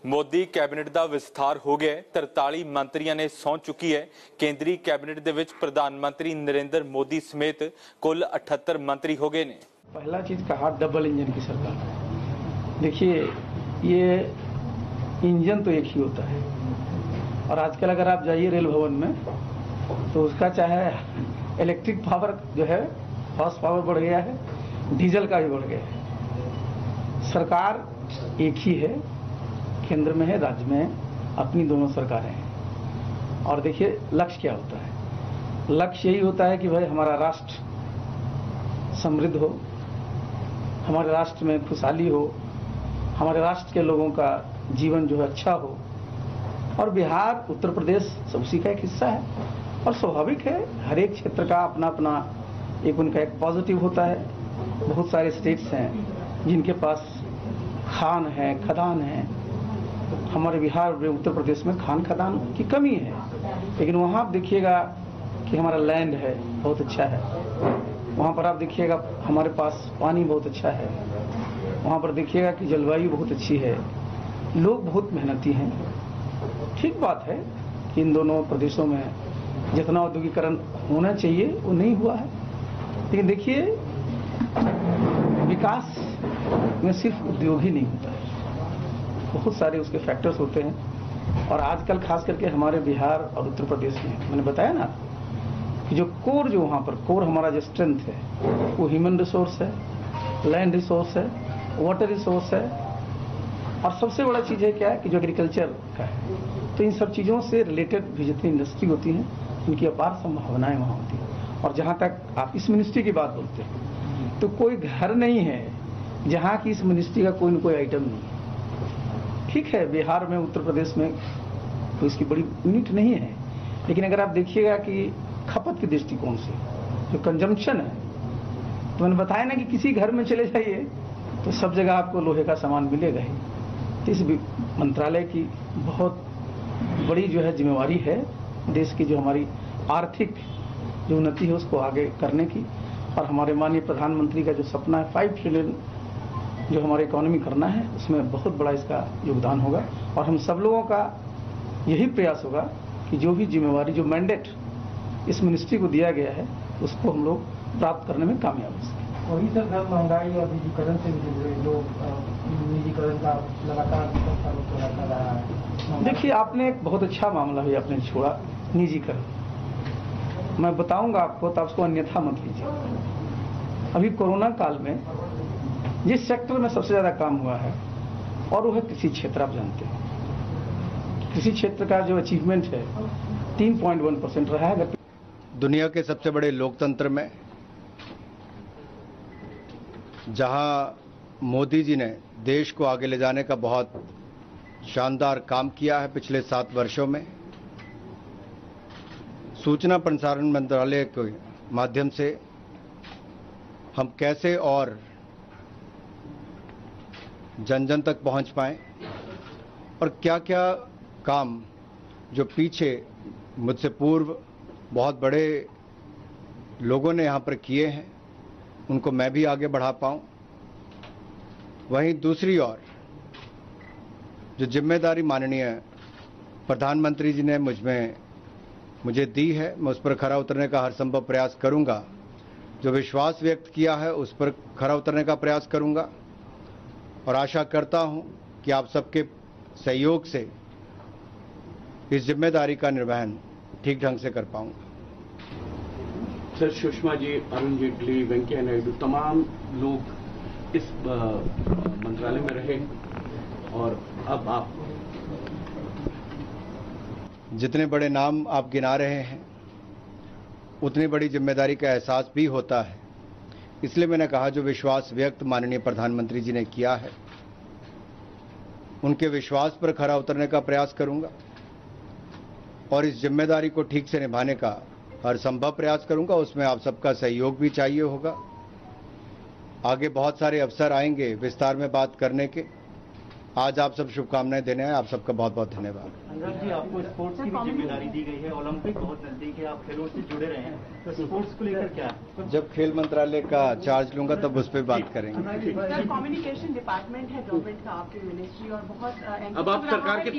Modi cabinet ਦਾ ਵਿਸਥਾਰ ਹੋ ਗਿਆ। 43 ਮੰਤਰੀਆਂ ਨੇ ਸਹੁੰ ਚੁੱਕੀ ਹੈ। ਕੇਂਦਰੀ ਕੈਬਨਿਟ ਦੇ ਵਿੱਚ ਪ੍ਰਧਾਨ मंत्री नरेंद्र मोदी समेत कुल 78 मंत्री हो गए ने। पहला चीज कहा डबल इंजन की सरकार। देखिए ये इंजन तो एक ही होता है और आजकल अगर आप जाइए रेल भवन में तो उसका चाहे इलेक्ट्रिक पावर जो है हॉर्स पावर बढ़ गया है, डीजल का भी बढ़ गया है। सरकार एक ही है, केंद्र में है, राज्य में है, अपनी दोनों सरकारें हैं। और देखिए लक्ष्य क्या होता है, लक्ष्य यही होता है कि भाई हमारा राष्ट्र समृद्ध हो, हमारे राष्ट्र में खुशहाली हो, हमारे राष्ट्र के लोगों का जीवन जो है अच्छा हो। और बिहार उत्तर प्रदेश सब उसी का एक हिस्सा है और स्वाभाविक है हर एक क्षेत्र का अपना अपना एक उनका एक पॉजिटिव होता है। बहुत सारे स्टेट्स हैं जिनके पास खान है, खदान है। हमारे बिहार और उत्तर प्रदेश में खान खदान की कमी है, लेकिन वहाँ आप देखिएगा कि हमारा लैंड है बहुत अच्छा है। वहाँ पर आप देखिएगा हमारे पास पानी बहुत अच्छा है। वहाँ पर देखिएगा कि जलवायु बहुत अच्छी है, लोग बहुत मेहनती हैं। ठीक बात है कि इन दोनों प्रदेशों में जितना औद्योगिकरण होना चाहिए वो नहीं हुआ है, लेकिन देखिए विकास में सिर्फ उद्योग ही नहीं होता है, बहुत सारे उसके फैक्टर्स होते हैं। और आजकल खास करके हमारे बिहार और उत्तर प्रदेश में मैंने बताया ना कि जो कोर जो वहाँ पर कोर हमारा जो स्ट्रेंथ है वो ह्यूमन रिसोर्स है, लैंड रिसोर्स है, वाटर रिसोर्स है और सबसे बड़ा चीज़ है क्या है कि जो एग्रीकल्चर का है। तो इन सब चीज़ों से रिलेटेड भी जितनी इंडस्ट्री होती हैं उनकी अपार संभावनाएं वहाँ होती हैं। और जहाँ तक आप इस मिनिस्ट्री की बात बोलते हैं तो कोई घर नहीं है जहाँ की इस मिनिस्ट्री का कोई न कोई आइटम नहीं है। ठीक है बिहार में उत्तर प्रदेश में तो इसकी बड़ी यूनिट नहीं है, लेकिन अगर आप देखिएगा कि खपत के दृष्टिकोण से जो कंजम्पशन है तो मैंने बताया ना कि किसी घर में चले जाइए तो सब जगह आपको लोहे का सामान मिलेगा ही। तो इस मंत्रालय की बहुत बड़ी जो है जिम्मेवारी है देश की जो हमारी आर्थिक जो उन्नति है उसको आगे करने की। और हमारे माननीय प्रधानमंत्री का जो सपना है 5 ट्रिलियन जो हमारी इकोनॉमी करना है उसमें बहुत बड़ा इसका योगदान होगा। और हम सब लोगों का यही प्रयास होगा कि जो भी जिम्मेवारी जो मैंडेट इस मिनिस्ट्री को दिया गया है उसको हम लोग प्राप्त करने में कामयाब हो सकें। वही सर महंगाई और निजीकरण से भी जो निजीकरण का लगातार कर रहा है। देखिए आपने एक बहुत अच्छा मामला भी आपने छोड़ा, निजीकरण। मैं बताऊंगा आपको तो आपको अन्यथा मत लीजिए। अभी कोरोना काल में जिस सेक्टर में सबसे ज्यादा काम हुआ है और वो है कृषि क्षेत्र। आप जानते हैं कृषि क्षेत्र का जो अचीवमेंट है 3.1% रहा है। दुनिया के सबसे बड़े लोकतंत्र में जहां मोदी जी ने देश को आगे ले जाने का बहुत शानदार काम किया है पिछले 7 वर्षों में, सूचना प्रसारण मंत्रालय के माध्यम से हम कैसे और जन जन तक पहुंच पाएं और क्या क्या काम जो पीछे मुझसे पूर्व बहुत बड़े लोगों ने यहाँ पर किए हैं उनको मैं भी आगे बढ़ा पाऊं। वहीं दूसरी ओर जो जिम्मेदारी माननीय प्रधानमंत्री जी ने मुझे दी है मैं उस पर खरा उतरने का हर संभव प्रयास करूंगा। जो विश्वास व्यक्त किया है उस पर खरा उतरने का प्रयास करूंगा और आशा करता हूं कि आप सबके सहयोग से इस जिम्मेदारी का निर्वहन ठीक ढंग से कर पाऊंगा। सर सुषमा जी, अरुण जेटली, वेंकैया नायडू तमाम लोग इस मंत्रालय में रहे और अब आप जितने बड़े नाम आप गिना रहे हैं उतनी बड़ी जिम्मेदारी का एहसास भी होता है। इसलिए मैंने कहा जो विश्वास व्यक्त माननीय प्रधानमंत्री जी ने किया है उनके विश्वास पर खरा उतरने का प्रयास करूंगा और इस जिम्मेदारी को ठीक से निभाने का हर संभव प्रयास करूंगा। उसमें आप सबका सहयोग भी चाहिए होगा। आगे बहुत सारे अवसर आएंगे विस्तार में बात करने के। आज आप सब शुभकामनाएं देने आए, आप सबका बहुत बहुत धन्यवाद। अनुराग जी, आपको स्पोर्ट्स की भी जिम्मेदारी दी गई है, ओलंपिक बहुत नजदीक है, आप खेलों से जुड़े रहे हैं, तो स्पोर्ट्स को लेकर क्या? जब खेल मंत्रालय का चार्ज लूंगा तब उस पर बात करेंगे। सर, कम्युनिकेशन डिपार्टमेंट है गवर्नमेंट का, आपकी मिनिस्ट्री, और बहुत अब आप सरकार के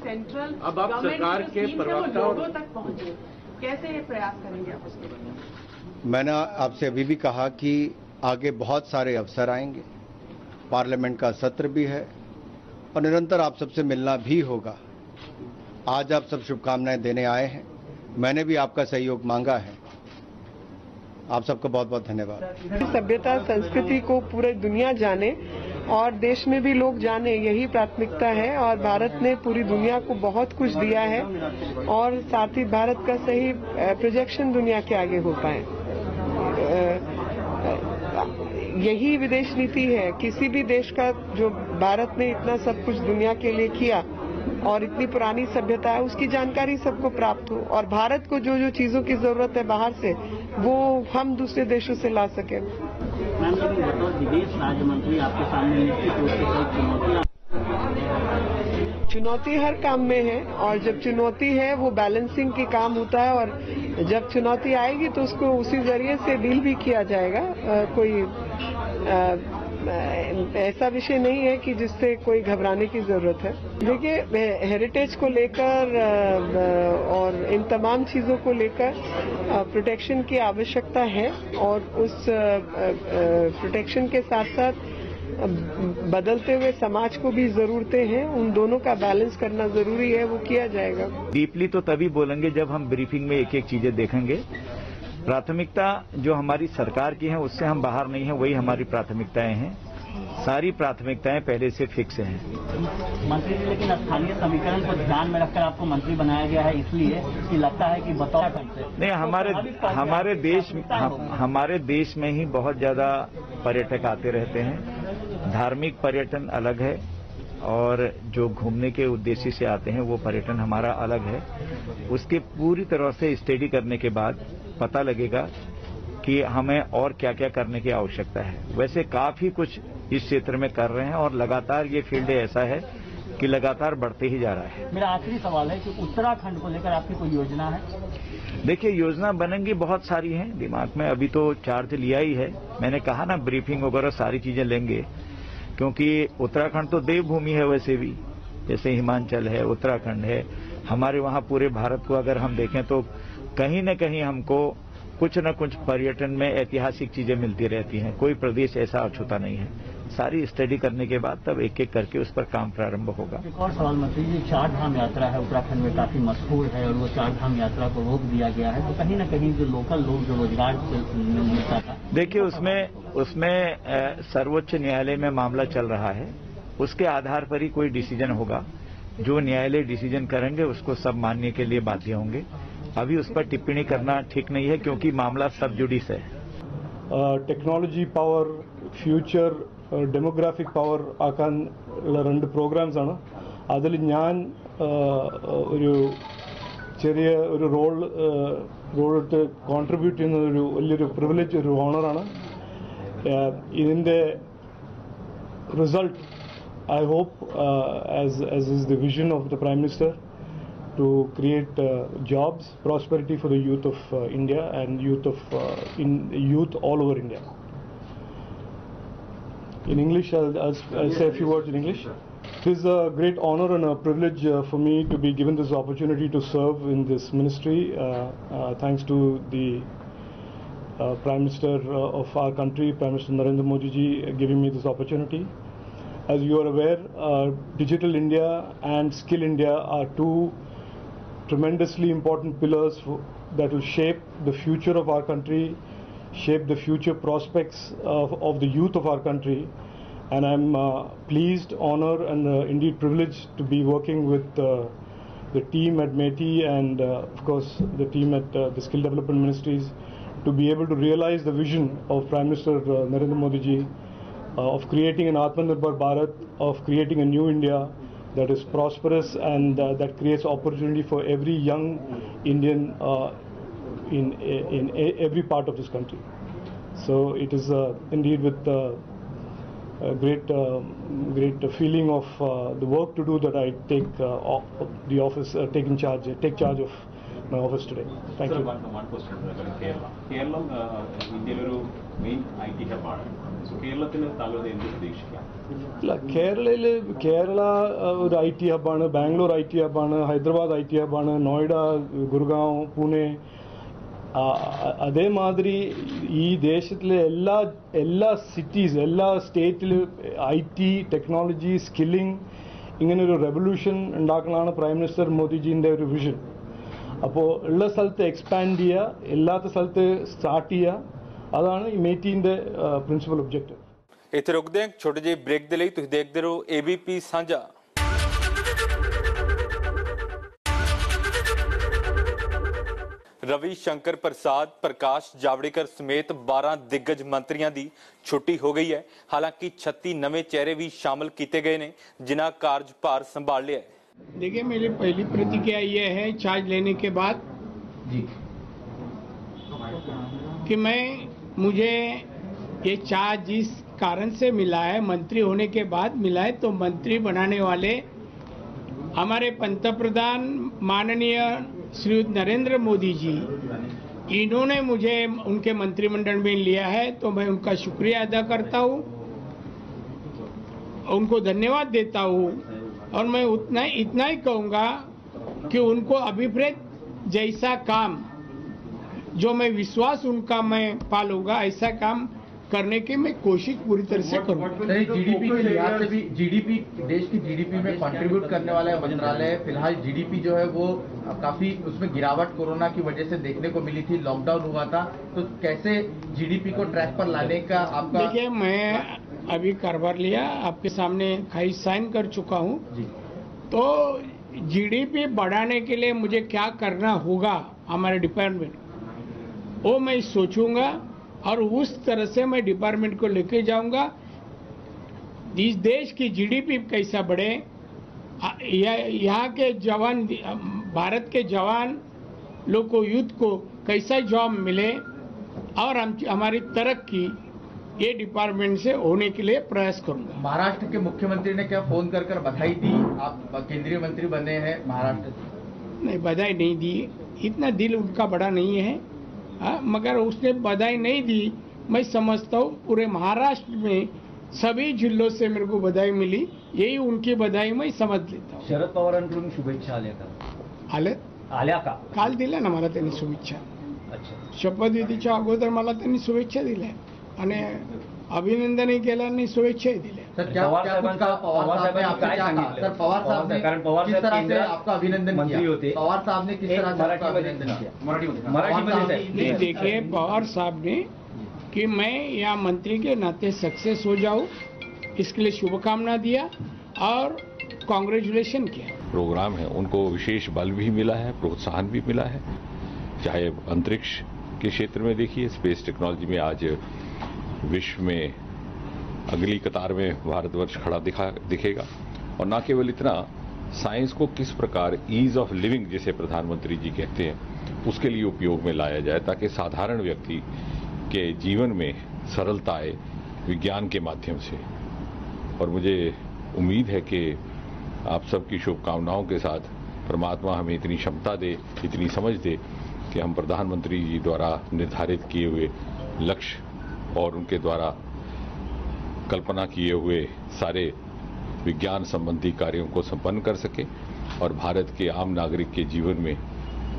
सेंट्रल अब आप सरकार के प्रवक्ता लोगों तक पहुंचे, कैसे ये प्रयास करेंगे आप उसके लिए? मैंने आपसे अभी भी कहा कि आगे बहुत सारे अवसर आएंगे, पार्लियामेंट का सत्र भी है और निरंतर आप सबसे मिलना भी होगा। आज आप सब शुभकामनाएं देने आए हैं, मैंने भी आपका सहयोग मांगा है। आप सबका बहुत बहुत धन्यवाद। सभ्यता संस्कृति को पूरी दुनिया जाने और देश में भी लोग जाने, यही प्राथमिकता है। और भारत ने पूरी दुनिया को बहुत कुछ दिया है और साथ ही भारत का सही प्रोजेक्शन दुनिया के आगे हो पाए, यही विदेश नीति है। किसी भी देश का, जो भारत ने इतना सब कुछ दुनिया के लिए किया और इतनी पुरानी सभ्यता है, उसकी जानकारी सबको प्राप्त हो और भारत को जो जो चीजों की जरूरत है बाहर से, वो हम दूसरे देशों से ला सके। मैम, विदेश राज्य मंत्री आपके सामने निश्चित रूप से चुनौती हर काम में है और जब चुनौती है वो बैलेंसिंग की काम होता है और जब चुनौती आएगी तो उसको उसी जरिए से डील भी किया जाएगा। कोई ऐसा विषय नहीं है कि जिससे कोई घबराने की जरूरत है। देखिए, हेरिटेज को लेकर और इन तमाम चीजों को लेकर प्रोटेक्शन की आवश्यकता है और उस प्रोटेक्शन के साथ साथ बदलते हुए समाज को भी जरूरतें हैं, उन दोनों का बैलेंस करना जरूरी है, वो किया जाएगा। डीपली तो तभी बोलेंगे जब हम ब्रीफिंग में एक एक चीजें देखेंगे। प्राथमिकता जो हमारी सरकार की है उससे हम बाहर नहीं है, वही हमारी प्राथमिकताएं हैं। सारी प्राथमिकताएं पहले से फिक्स हैं। मंत्री जी, लेकिन स्थानीय समीकरण को ध्यान में रखकर आपको मंत्री बनाया गया है, इसलिए कि लगता है कि बतौर नहीं, हमारे देश में ही बहुत ज्यादा पर्यटक आते रहते हैं। धार्मिक पर्यटन अलग है और जो घूमने के उद्देश्य से आते हैं वो पर्यटन हमारा अलग है। उसके पूरी तरह से स्टडी करने के बाद पता लगेगा कि हमें और क्या क्या करने की आवश्यकता है। वैसे काफी कुछ इस क्षेत्र में कर रहे हैं और लगातार ये फील्ड ऐसा है कि लगातार बढ़ते ही जा रहा है। मेरा आखिरी सवाल है कि उत्तराखंड को लेकर आपकी कोई योजना है? देखिए, योजना बनेंगी, बहुत सारी हैं दिमाग में। अभी तो चार्ज लिया ही है, मैंने कहा ना, ब्रीफिंग वगैरह सारी चीजें लेंगे, क्योंकि उत्तराखंड तो देवभूमि है वैसे भी, जैसे हिमाचल है, उत्तराखंड है। हमारे वहां पूरे भारत को अगर हम देखें तो कहीं न कहीं हमको कुछ न कुछ पर्यटन में ऐतिहासिक चीजें मिलती रहती हैं। कोई प्रदेश ऐसा अछूता नहीं है। सारी स्टडी करने के बाद तब एक एक करके उस पर काम प्रारंभ होगा। एक और सवाल मंत्री जी, 4 धाम यात्रा है उत्तराखंड में, काफी मशहूर है और वो 4 धाम यात्रा को रोक दिया गया है, तो कहीं न कहीं जो लोकल लोग जो रोजगार मिलता था। देखिए, उसमें सर्वोच्च न्यायालय में मामला चल रहा है, उसके आधार पर ही कोई डिसीजन होगा। जो न्यायालय डिसीजन करेंगे उसको सब मानने के लिए बाध्य होंगे। अभी उस पर टिप्पणी करना ठीक नहीं है क्योंकि मामला सब जुडिस है। Technology power, future demographic power ആക്കാനുള്ള 2 പ്രോഗ്രാംസ് ആണ്. അതിൽ ഞാൻ ഒരു ചെറിയ ഒരു റോളെടുത്ത് കോൺട്രിബ്യൂട്ട് ചെയ്യുന്നത് ഒരു വലിയൊരു പ്രിവിലേജ്, ഒരു ഓണറാണ്. ഇതിൻ്റെ result I hope, as is the vision of the Prime Minister, to create jobs, prosperity for the youth of India and youth all over India. In English, I'll say a few words in English. It is a great honor and a privilege for me to be given this opportunity to serve in this ministry. Thanks to the Prime Minister of our country, Prime Minister Narendra Modi ji, giving me this opportunity. As you are aware, Digital India and Skill India are 2 tremendously important pillars that will shape the future of our country, shape the future prospects of the youth of our country. And I'm pleased, honored and indeed privileged to be working with the team at METI and of course the team at the Skill Development Ministries to be able to realize the vision of Prime Minister Narendra Modi ji of creating an Atmanirbhar Bharat, of creating a new India that is prosperous and that creates opportunity for every young Indian in every part of this country. So it is indeed with great feeling of the work to do that I take take charge of my office today. Thank you. One question regarding Kerala. India main IT hub ആണ്. So കേരളത്തിന് താങ്കൾ എന്ത് പ്രതീക്ഷിക്കാം? ഇല്ല, കേരള ഒരു IT ഹബ്ബാണ്, Bangalore IT ഹബ്ബാണ്, Hyderabad IT ഹബ്ബാണ്, Noida, Gurgaon, Pune. അതേമാതിരി ഈ ദേശത്തിലെ എല്ലാ സിറ്റീസ്, എല്ലാ സ്റ്റേറ്റിലും IT ടെക്നോളജി സ്കില്ലിംഗ് ഇങ്ങനെ ഒരു റെവല്യൂഷൻ ഉണ്ടാക്കണമാണ് പ്രൈം മിനിസ്റ്റർ മോദിജിന്റെ ഒരു വിഷൻ. അപ്പോൾ ഉള്ള സ്ഥലത്ത് എക്സ്പാൻഡ് ചെയ്യുക, ഇല്ലാത്ത സ്ഥലത്ത് സ്റ്റാർട്ട് ചെയ്യുക, അതാണ് ഈ മീറ്റിംഗിന്റെ പ്രിൻസിപ്പൽ ഒബ്ജക്റ്റീവ്. ਇੱਥੇ ਰੁਕਦੇ ਹਾਂ ਛੋਟੇ ਜਿਹੇ ਬ੍ਰੇਕ ਦੇ ਲਈ। ਤੁਸੀਂ ਦੇਖਦੇ ਰਹੋ ABP ਸਾਂਝਾ। ਰਵੀ ਸ਼ੰਕਰ ਪ੍ਰਸਾਦ, ਪ੍ਰਕਾਸ਼ ਜਾਵੜੇਕਰ ਸਮੇਤ 12 ਦਿੱਗਜ ਮੰਤਰੀਆਂ ਦੀ ਛੁੱਟੀ ਹੋ ਗਈ ਹੈ। ਹਾਲਾਂਕਿ 36 ਨਵੇਂ ਚਿਹਰੇ ਵੀ ਸ਼ਾਮਲ ਕੀਤੇ ਗਏ ਨੇ ਜਿਨ੍ਹਾਂ ਕਾਰਜਭਾਰ ਸੰਭਾਲ ਲਿਆ है। देखिए, मेरी पहली प्रतिक्रिया ये है चार्ज लेने के बाद जी कि मुझे ये चार्ज जिस कारण से मिला है, मंत्री होने के बाद मिला है, तो मंत्री बनाने वाले हमारे पंतप्रधान माननीय श्री नरेंद्र मोदी जी, इन्होंने मुझे उनके मंत्रिमंडल में लिया है, तो मैं उनका शुक्रिया अदा करता हूँ, उनको धन्यवाद देता हूँ। और मैं इतना ही कहूँगा कि उनको अभिप्रेत जैसा काम, जो मैं विश्वास उनका मैं पालूंगा, ऐसा काम करने की मैं कोशिश पूरी तरह से करूँगा। जीडीपी के लिहाज से भी जीडीपी, देश की जीडीपी में कंट्रीब्यूट करने वाला मंत्रालय, फिलहाल जीडीपी जो है वो काफी उसमें गिरावट कोरोना की वजह से देखने को मिली थी, लॉकडाउन हुआ था, तो कैसे जीडीपी को ट्रैक पर लाने का आपका? देखिए, मैं अभी कारभार लिया, आपके सामने खाई साइन कर चुका हूँ, तो जीडीपी बढ़ाने के लिए मुझे क्या करना होगा हमारे डिपार्टमेंट, वो मैं सोचूंगा और उस तरह से मैं डिपार्टमेंट को लेके जाऊंगा। इस देश की जीडीपी कैसा बढ़े, यहाँ के जवान, भारत के जवान लोग को, यूथ को कैसा जॉब मिले और हमारी तरक्की ये डिपार्टमेंट से होने के लिए प्रयास करूंगा। महाराष्ट्र के मुख्यमंत्री ने क्या फोन कर बधाई दी? आप केंद्रीय मंत्री बने हैं महाराष्ट्र से। नहीं, बधाई नहीं दी, इतना दिल उनका बड़ा नहीं है, मगर उसने बधाई नहीं दी। मैं समझता हूँ पूरे महाराष्ट्र में सभी जिलों से मेरे को बधाई मिली, यही उनकी बधाई मैं समझ लेता हूँ। शरद पवारांकडून शुभेच्छा आल्या का? काल दिल्या ना मला त्यांनी शुभेच्छा. अच्छा, शपथविधीच्या अगोदर मला त्यांनी शुभेच्छा दिल्या आणि अभिनंदनही केलं आणि शुभेच्छाही दिल्या. पवार साहब ने कारण पवार साहब केंद्र आपका अभिनंदन मंत्री होते, पवार साहब ने किस तरह से अभिनंदन किया? मराठी देखिए, पवार साहब ने कि मैं यहाँ मंत्री के नाते सक्सेस हो जाऊं, इसके लिए शुभकामना दिया और कांग्रेचुलेशन किया. प्रोग्राम है उनको विशेष बल भी मिला है, प्रोत्साहन भी मिला है, चाहे अंतरिक्ष के क्षेत्र में देखिए, स्पेस टेक्नोलॉजी में आज विश्व में अगली कतार में भारतवर्ष खड़ा दिखेगा। और न केवल इतना, साइंस को किस प्रकार ईज ऑफ लिविंग जिसे प्रधानमंत्री जी कहते हैं उसके लिए उपयोग में लाया जाए, ताकि साधारण व्यक्ति के जीवन में सरलता आए विज्ञान के माध्यम से। और मुझे उम्मीद है कि आप सबकी शुभकामनाओं के साथ परमात्मा हमें इतनी क्षमता दे, इतनी समझ दे कि हम प्रधानमंत्री जी द्वारा निर्धारित किए हुए लक्ष्य और उनके द्वारा कल्पना किए हुए सारे विज्ञान संबंधी कार्यों को संपन्न कर सके और भारत के आम नागरिक के जीवन में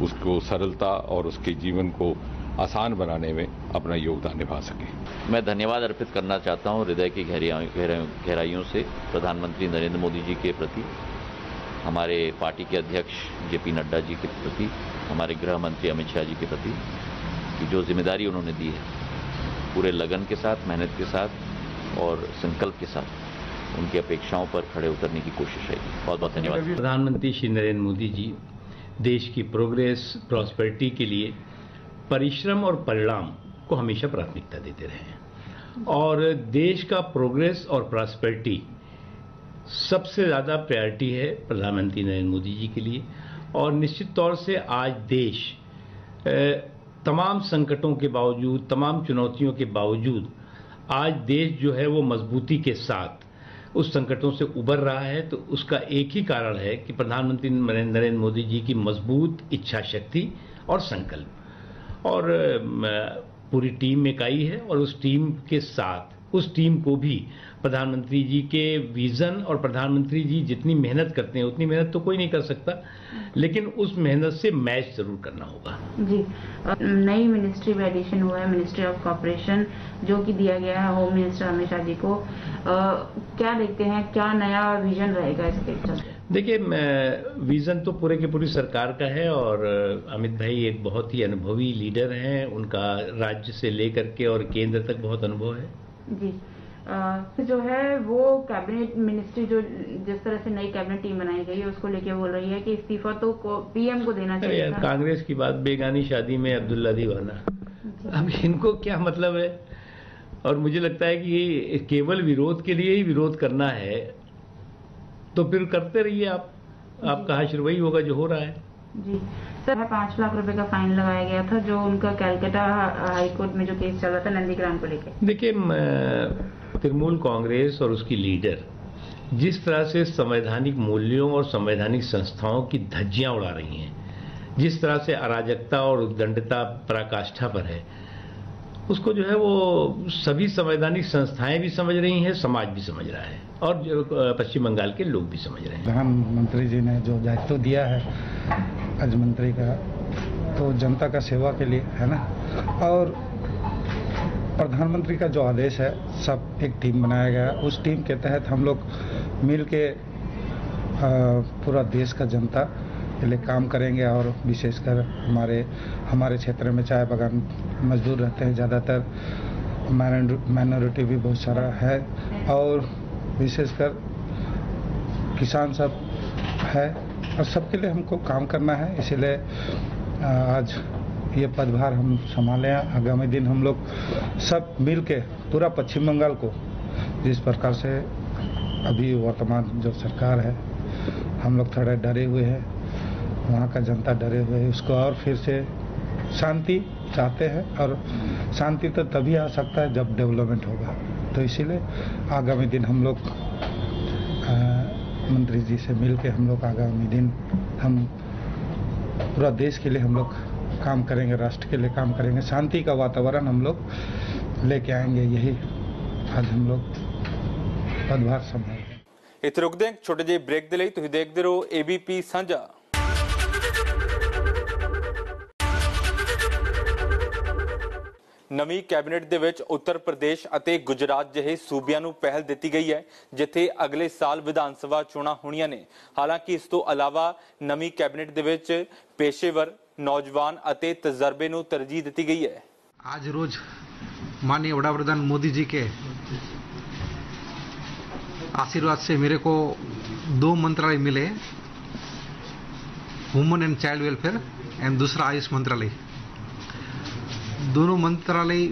उसको सरलता और उसके जीवन को आसान बनाने में अपना योगदान निभा सके। मैं धन्यवाद अर्पित करना चाहता हूं हृदय की गहराइयों से प्रधानमंत्री नरेंद्र मोदी जी के प्रति, हमारे पार्टी के अध्यक्ष जेपी नड्डा जी के प्रति, हमारे गृह मंत्री अमित शाह जी के प्रति, कि जो जिम्मेदारी उन्होंने दी है पूरे लगन के साथ, मेहनत के साथ और संकल्प के साथ उनकी अपेक्षाओं पर खड़े उतरने की कोशिश है। बहुत बहुत धन्यवाद। प्रधानमंत्री श्री नरेंद्र मोदी जी देश की प्रोग्रेस, प्रॉस्पेरिटी के लिए परिश्रम और परिणाम को हमेशा प्राथमिकता देते रहे हैं और देश का प्रोग्रेस और प्रॉस्पेरिटी सबसे ज़्यादा प्रायोरिटी है प्रधानमंत्री नरेंद्र मोदी जी के लिए। और निश्चित तौर से आज देश तमाम संकटों के बावजूद, तमाम चुनौतियों के बावजूद आज देश जो है वो मजबूती के साथ उस संकटों से उबर रहा है, तो उसका एक ही कारण है कि प्रधानमंत्री नरेंद्र मोदी जी की मजबूत इच्छा शक्ति और संकल्प, और पूरी टीम इकाई है, और उस टीम के साथ उस टीम को भी प्रधानमंत्री जी के विजन, और प्रधानमंत्री जी जितनी मेहनत करते हैं उतनी मेहनत तो कोई नहीं कर सकता, लेकिन उस मेहनत से मैच जरूर करना होगा। जी, नई मिनिस्ट्री में एडिशन हुआ है, मिनिस्ट्री ऑफ कॉर्पोरेशन, जो कि दिया गया है होम मिनिस्टर अमित शाह जी को। क्या देखते हैं, क्या नया विजन रहेगा इसके चलते? देखिए, विजन तो पूरे की पूरी सरकार का है, और अमित भाई एक बहुत ही अनुभवी लीडर हैं, उनका राज्य से लेकर के और केंद्र तक बहुत अनुभव है। जी, जो है वो कैबिनेट मिनिस्ट्री, जो जिस तरह से नई कैबिनेट टीम बनाई गई है, उसको लेके बोल रही है कि इस्तीफा तो पीएम को देना चाहिए। यार, कांग्रेस की बात, बेगानी शादी में अब्दुल्ला दीवाना, अब इनको क्या मतलब है? और मुझे लगता है कि केवल विरोध के लिए ही विरोध करना है, तो फिर करते रहिए आप, आपका हाशिर वही होगा जो हो रहा है। जी सर, 5 लाख रुपए का फाइन लगाया गया था, जो उनका कैलकाटा हाईकोर्ट में जो केस चल रहा था नंदीग्राम को लेकर। देखिए, तृणमूल कांग्रेस और उसकी लीडर जिस तरह से संवैधानिक मूल्यों और संवैधानिक संस्थाओं की धज्जियां उड़ा रही हैं, जिस तरह से अराजकता और उद्दंडता पराकाष्ठा पर है, उसको जो है वो सभी संवैधानिक संस्थाएं भी समझ रही हैं, समाज भी समझ रहा है, और पश्चिम बंगाल के लोग भी समझ रहे हैं। प्रधानमंत्री जी ने जो दायित्व दिया है आज मंत्री का, तो जनता का सेवा के लिए है ना, और प्रधानमंत्री का जो आदेश है, सब एक टीम बनाया गया, उस टीम के तहत हम लोग मिल के पूरा देश का जनता के लिए काम करेंगे, और विशेषकर हमारे क्षेत्र में चाय बागान मजदूर रहते हैं, ज़्यादातर माइनॉरिटी भी बहुत सारा है, और विशेषकर किसान सब है, और सबके लिए हमको काम करना है। इसीलिए आज ये पदभार हम संभाले हैं। आगामी दिन हम लोग सब मिल के पूरा पश्चिम बंगाल को, जिस प्रकार से अभी वर्तमान जो सरकार है, हम लोग थोड़ा डरे हुए हैं, वहाँ का जनता डरे हुए है, उसको और फिर से शांति चाहते हैं, और शांति तो तभी आ सकता है जब डेवलपमेंट होगा। तो इसीलिए आगामी दिन हम लोग मंत्री जी से मिल के हम लोग आगामी दिन हम पूरा देश के लिए हम लोग काम करेंगे, राष्ट्र के लिए काम करेंगे, शांति का वातावरण हम लोग लेके आएंगे। यही आज हम लोग पदभार संभालेंगे। इत्थे रुकदे हैं छोटे ਜਿਹੇ ब्रेक ਦੇ ਲਈ। ਤੁਸੀਂ ਦੇਖਦੇ ਰਹੋ ABP ਸਾਂਝਾ। ਨਵੀਂ ਕੈਬਨਿਟ ਦੇ ਵਿੱਚ ਉੱਤਰ ਪ੍ਰਦੇਸ਼ ਅਤੇ ਗੁਜਰਾਤ ਜਿਹੇ ਸੂਬਿਆਂ ਨੂੰ ਪਹਿਲ ਦਿੱਤੀ ਗਈ ਹੈ, ਜਿੱਥੇ ਅਗਲੇ ਸਾਲ ਵਿਧਾਨ ਸਭਾ ਚੋਣਾਂ ਹੋਣੀਆਂ ਨੇ। ਹਾਲਾਂਕਿ ਇਸ ਤੋਂ ਇਲਾਵਾ ਨਵੀਂ ਕੈਬਨਿਟ ਦੇ ਵਿੱਚ पेशेवर, नौजवान ਅਤੇ तजर्बे ਨੂੰ ਤਰਜੀਹ ਦਿੱਤੀ गई है। आज रोज माननीय वडाप्रधान मोदी जी के आशीर्वाद से मेरे को 2 मंत्रालय मिले, women and child welfare and दूसरा आयुष मंत्रालय। दोनों मंत्रालय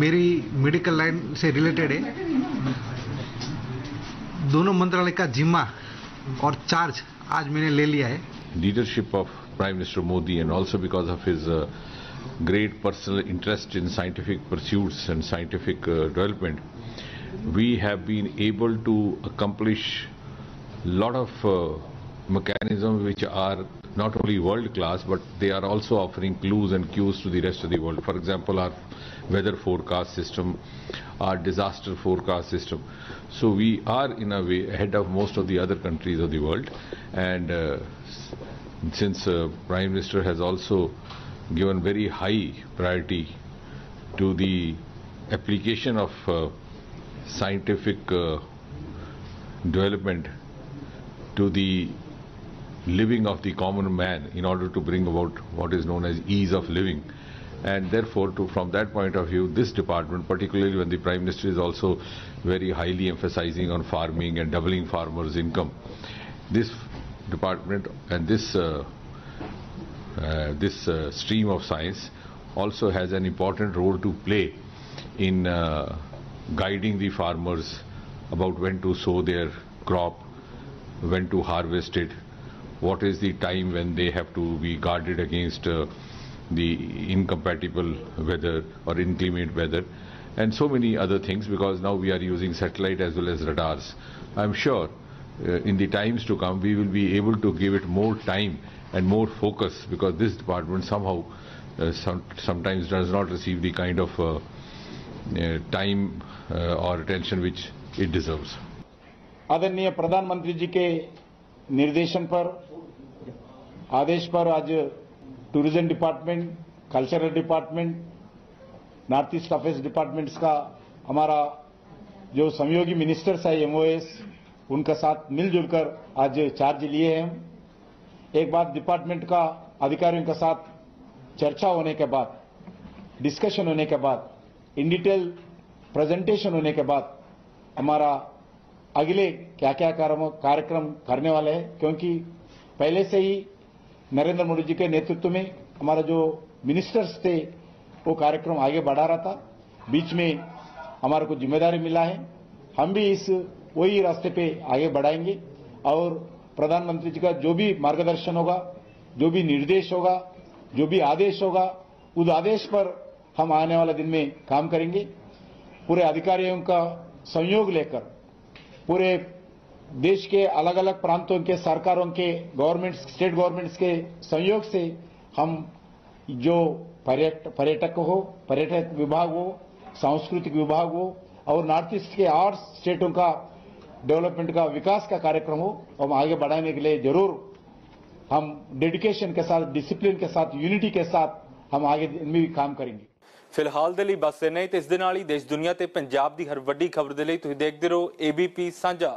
मेरी मेडिकल लाइन से रिलेटेड है। दोनों मंत्रालय का जिम्मा और चार्ज आज मैंने ले लिया है। Leadership of Prime Minister Modi, and also because of his great personal interest in scientific pursuits and scientific development, we have been able to accomplish a lot of mechanisms which are not only world class, but they are also offering clues and cues to the rest of the world. For example, our weather forecast system, our disaster forecast system. So we are in a way ahead of most of the other countries of the world, and since Prime Minister has also given very high priority to the application of scientific development to the living of the common man in order to bring about what is known as ease of living, and therefore from that point of view, this department, particularly when the Prime Minister is also very highly emphasizing on farming and doubling farmers' income, this department and this stream of science also has an important role to play in guiding the farmers about when to sow their crop, when to harvest it, what is the time when they have to be guarded against the incompatible weather or inclement weather, and so many other things, because now we are using satellite as well as radars. I'm sure in the times to come we will be able to give it more time and more focus, because this department somehow sometimes does not receive the kind of time or attention which it deserves. आदरणीय प्रधानमंत्री जी के निर्देशन पर, आदेश पर आज tourism department, cultural department, north east affairs departments का हमारा जो सहयोगी मिनिस्टर्स है MOS, उनके साथ मिलजुल कर आज चार्ज लिए हैं। एक बात, डिपार्टमेंट का अधिकारियों के साथ चर्चा होने के बाद, डिस्कशन होने के बाद, इन डिटेल प्रेजेंटेशन होने के बाद हमारा अगले क्या क्या कार्यक्रम करने वाले हैं, क्योंकि पहले से ही नरेंद्र मोदी जी के नेतृत्व में हमारा जो मिनिस्टर्स थे वो कार्यक्रम आगे बढ़ा रहा था। बीच में हमारे को जिम्मेदारी मिला है, हम भी इस वही रास्ते पे आगे बढ़ाएंगे और प्रधानमंत्री जी का जो भी मार्गदर्शन होगा, जो भी निर्देश होगा, जो भी आदेश होगा, उस आदेश पर हम आने वाले दिन में काम करेंगे। पूरे अधिकारियों का सहयोग लेकर, पूरे देश के अलग अलग प्रांतों के सरकारों के गवर्नमेंट्स, स्टेट गवर्नमेंट्स के सहयोग से हम जो पर्यटक हो, पर्यटक विभाग हो, सांस्कृतिक विभाग हो और नॉर्थ ईस्ट के 8 स्टेटों का डेवलपमेंट का विकास का कार्यक्रम हो, हम आगे बढ़ाने के लिए जरूर हम डेडिकेशन के साथ, डिसिप्लिन के साथ, यूनिटी के साथ हम आगे इनमें भी काम करेंगे। ਫਿਲਹਾਲ ਦੇ ਲਈ ਬਸ ਇੰਨਾ ਹੀ ਤੇ ਇਸ ਦੇ ਨਾਲ ਹੀ ਦੇਸ਼ ਦੁਨੀਆ ਤੇ ਪੰਜਾਬ ਦੀ ਹਰ ਵੱਡੀ ਖਬਰ ਦੇ ਲਈ ਤੁਸੀਂ ਦੇਖਦੇ ਰਹੋ ABP ਸਾਂਝਾ।